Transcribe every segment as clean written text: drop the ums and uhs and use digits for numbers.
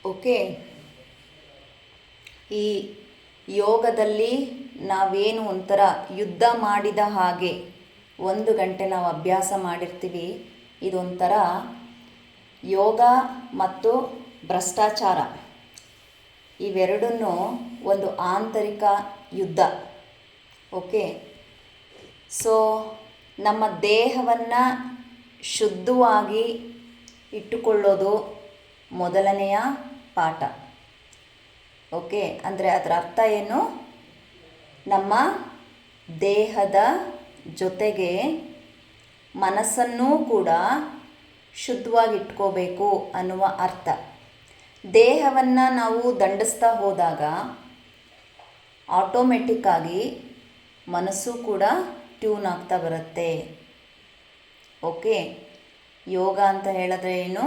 Okay. ಈ ಯೋಗದಲ್ಲಿ ನಾವೇನು ಒಂಥರ ಯುದ್ಧ ಮಾಡಿದ ಹಾಗೆ 1 ಗಂಟೆ ನಾವು ಅಭ್ಯಾಸ ಮಾಡಿರ್ತೀವಿ. ಇದೊಂಥರ ಯೋಗ ಮತ್ತು ಭ್ರಷ್ಟಾಚಾರ ಇವೆರಡನ್ನೂ ಒಂದು ಆಂತರಿಕ ಯುದ್ಧ. ಓಕೆ. ಸೊ ನಮ್ಮ ದೇಹವನ್ನು ಶುದ್ಧವಾಗಿ ಇಟ್ಟುಕೊಳ್ಳೋದು ಮೊದಲನೆಯ ಪಾಠ. ಓಕೆ. ಅಂದರೆ ಅದರ ಅರ್ಥ ಏನು? ನಮ್ಮ ದೇಹದ ಜೊತೆಗೆ ಮನಸ್ಸನ್ನೂ ಕೂಡ ಶುದ್ಧವಾಗಿ ಇಟ್ಕೋಬೇಕು ಅನ್ನುವ ಅರ್ಥ. ದೇಹವನ್ನು ನಾವು ದಂಡಿಸ್ತಾ ಹೋದಾಗ ಆಟೋಮೆಟಿಕ್ಕಾಗಿ ಮನಸ್ಸು ಕೂಡ ಟ್ಯೂನ್ ಆಗ್ತಾ ಬರುತ್ತೆ. ಓಕೆ. ಯೋಗ ಅಂತ ಹೇಳಿದ್ರೆ ಏನು?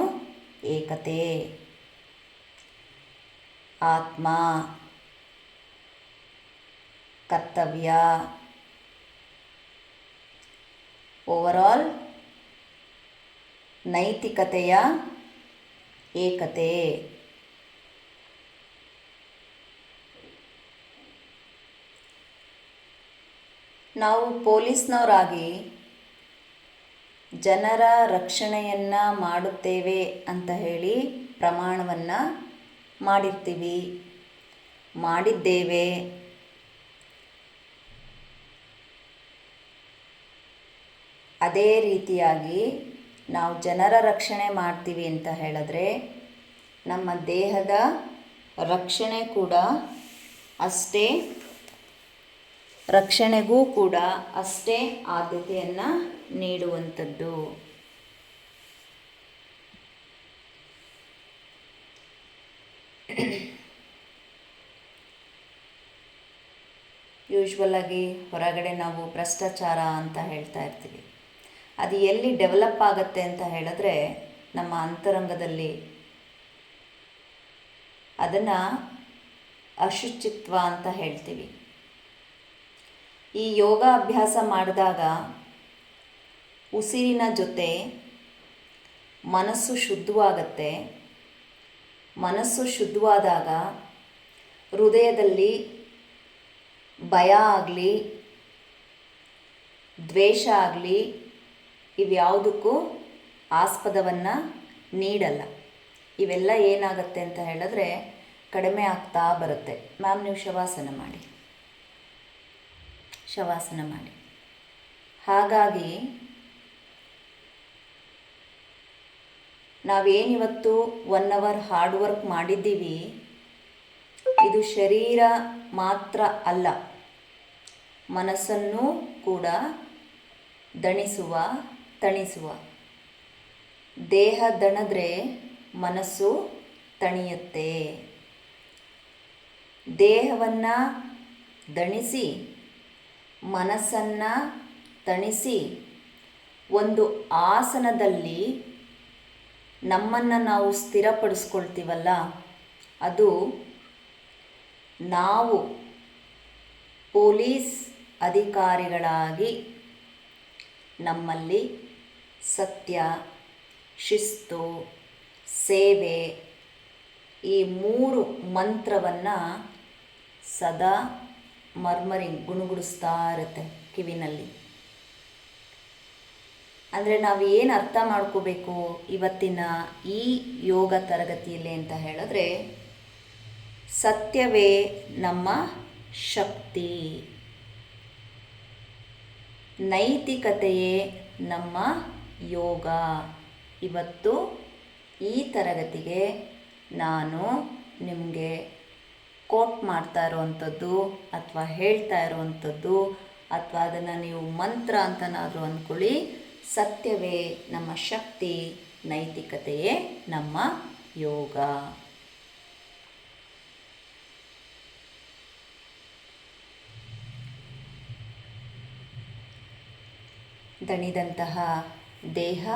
ಏಕತೆ, ಆತ್ಮ, ಕರ್ತವ್ಯ, ಓವರಾಲ್ ನೈತಿಕತೆಯ ಏಕತೆ. ನಾವು ಪೊಲೀಸ್ನವರಾಗಿ ಜನರ ರಕ್ಷಣೆಯನ್ನು ಮಾಡುತ್ತೇವೆ ಅಂತ ಹೇಳಿ ಪ್ರಮಾಣವನ್ನು ಮಾಡಿದ್ದೇವೆ. ಅದೇ ರೀತಿಯಾಗಿ ನಾವು ಜನರ ರಕ್ಷಣೆ ಮಾಡ್ತೀವಿ ಅಂತ ಹೇಳಿದ್ರೆ ನಮ್ಮ ದೇಹದ ರಕ್ಷಣೆಗೂ ಕೂಡ ಅಷ್ಟೇ ಆದ್ಯತೆಯನ್ನು ನೀಡುವಂಥದ್ದು. ಯೂಶ್ವಲಾಗಿ ಹೊರಗಡೆ ನಾವು ಭ್ರಷ್ಟಾಚಾರ ಅಂತ ಹೇಳ್ತಾ ಇರ್ತೀವಿ. ಅದು ಎಲ್ಲಿ ಡೆವಲಪ್ ಆಗುತ್ತೆ ಅಂತ ಹೇಳಿದ್ರೆ ನಮ್ಮ ಅಂತರಂಗದಲ್ಲಿ. ಅದನ್ನು ಅಶುಚಿತ್ವ ಅಂತ ಹೇಳ್ತೀವಿ. ಈ ಯೋಗ ಅಭ್ಯಾಸ ಮಾಡಿದಾಗ ಉಸಿರಿನ ಜೊತೆ ಮನಸ್ಸು ಶುದ್ಧವಾಗತ್ತೆ. ಮನಸ್ಸು ಶುದ್ಧವಾದಾಗ ಹೃದಯದಲ್ಲಿ ಭಯ ಆಗಲಿ, ದ್ವೇಷ ಆಗಲಿ ಇವ್ಯಾವುದಕ್ಕೂ ಆಸ್ಪದವನ್ನು ನೀಡಲ್ಲ. ಇವೆಲ್ಲ ಏನಾಗುತ್ತೆ ಅಂತ ಹೇಳಿದ್ರೆ ಕಡಿಮೆ ಆಗ್ತಾ ಬರುತ್ತೆ. ಮ್ಯಾಮ್, ನೀವು ಶವಾಸನ ಮಾಡಿ. ಹಾಗಾಗಿ ನಾವೇನಿವತ್ತು 1 ಅವರ್ ಹಾರ್ಡ್ ವರ್ಕ್ ಮಾಡಿದ್ದೀವಿ, ಇದು ಶರೀರ ಮಾತ್ರ ಅಲ್ಲ, ಮನಸ್ಸನ್ನು ಕೂಡ ತಣಿಸುವ. ದೇಹ ದಣಿದ್ರೆ ಮನಸ್ಸು ತಣಿಯುತ್ತೆ. ದೇಹವನ್ನು ದಣಿಸಿ ಮನಸ್ಸನ್ನು ತಣಿಸಿ ಒಂದು ಆಸನದಲ್ಲಿ ನಮ್ಮನ್ನು ನಾವು ಸ್ಥಿರಪಡಿಸ್ಕೊಳ್ತೀವಲ್ಲ, ಅದು ನಾವು ಪೊಲೀಸ್ ಅಧಿಕಾರಿಗಳಾಗಿ ನಮ್ಮಲ್ಲಿ ಸತ್ಯ, ಶಿಸ್ತು, ಸೇವೆ ಈ 3 ಮಂತ್ರವನ್ನು ಸದಾ ಗುಣಗುಡಿಸ್ತಾ ಇರುತ್ತೆ ಕಿವಿನಲ್ಲಿ. ಅಂದರೆ ನಾವು ಏನು ಅರ್ಥ ಮಾಡ್ಕೋಬೇಕು ಇವತ್ತಿನ ಈ ಯೋಗ ತರಗತಿಯಲ್ಲಿ ಅಂತ ಹೇಳಿದ್ರೆ, ಸತ್ಯವೇ ನಮ್ಮ ಶಕ್ತಿ, ನೈತಿಕತೆಯೇ ನಮ್ಮ ಯೋಗ. ಇವತ್ತು ಈ ತರಗತಿಗೆ ನಾನು ನಿಮಗೆ ಕೋಟ್ ಮಾಡ್ತಾ ಇರುವಂಥದ್ದು ಅಥವಾ ಹೇಳ್ತಾ ಇರುವಂಥದ್ದು ಅಥವಾ ಅದನ್ನು ನೀವು ಮಂತ್ರ ಅಂತನಾದರೂ ಅಂದ್ಕೊಳ್ಳಿ, ಸತ್ಯವೇ ನಮ್ಮ ಶಕ್ತಿ, ನೈತಿಕತೆಯೇ ನಮ್ಮ ಯೋಗ. ದಣಿದಂತಹ ದೇಹ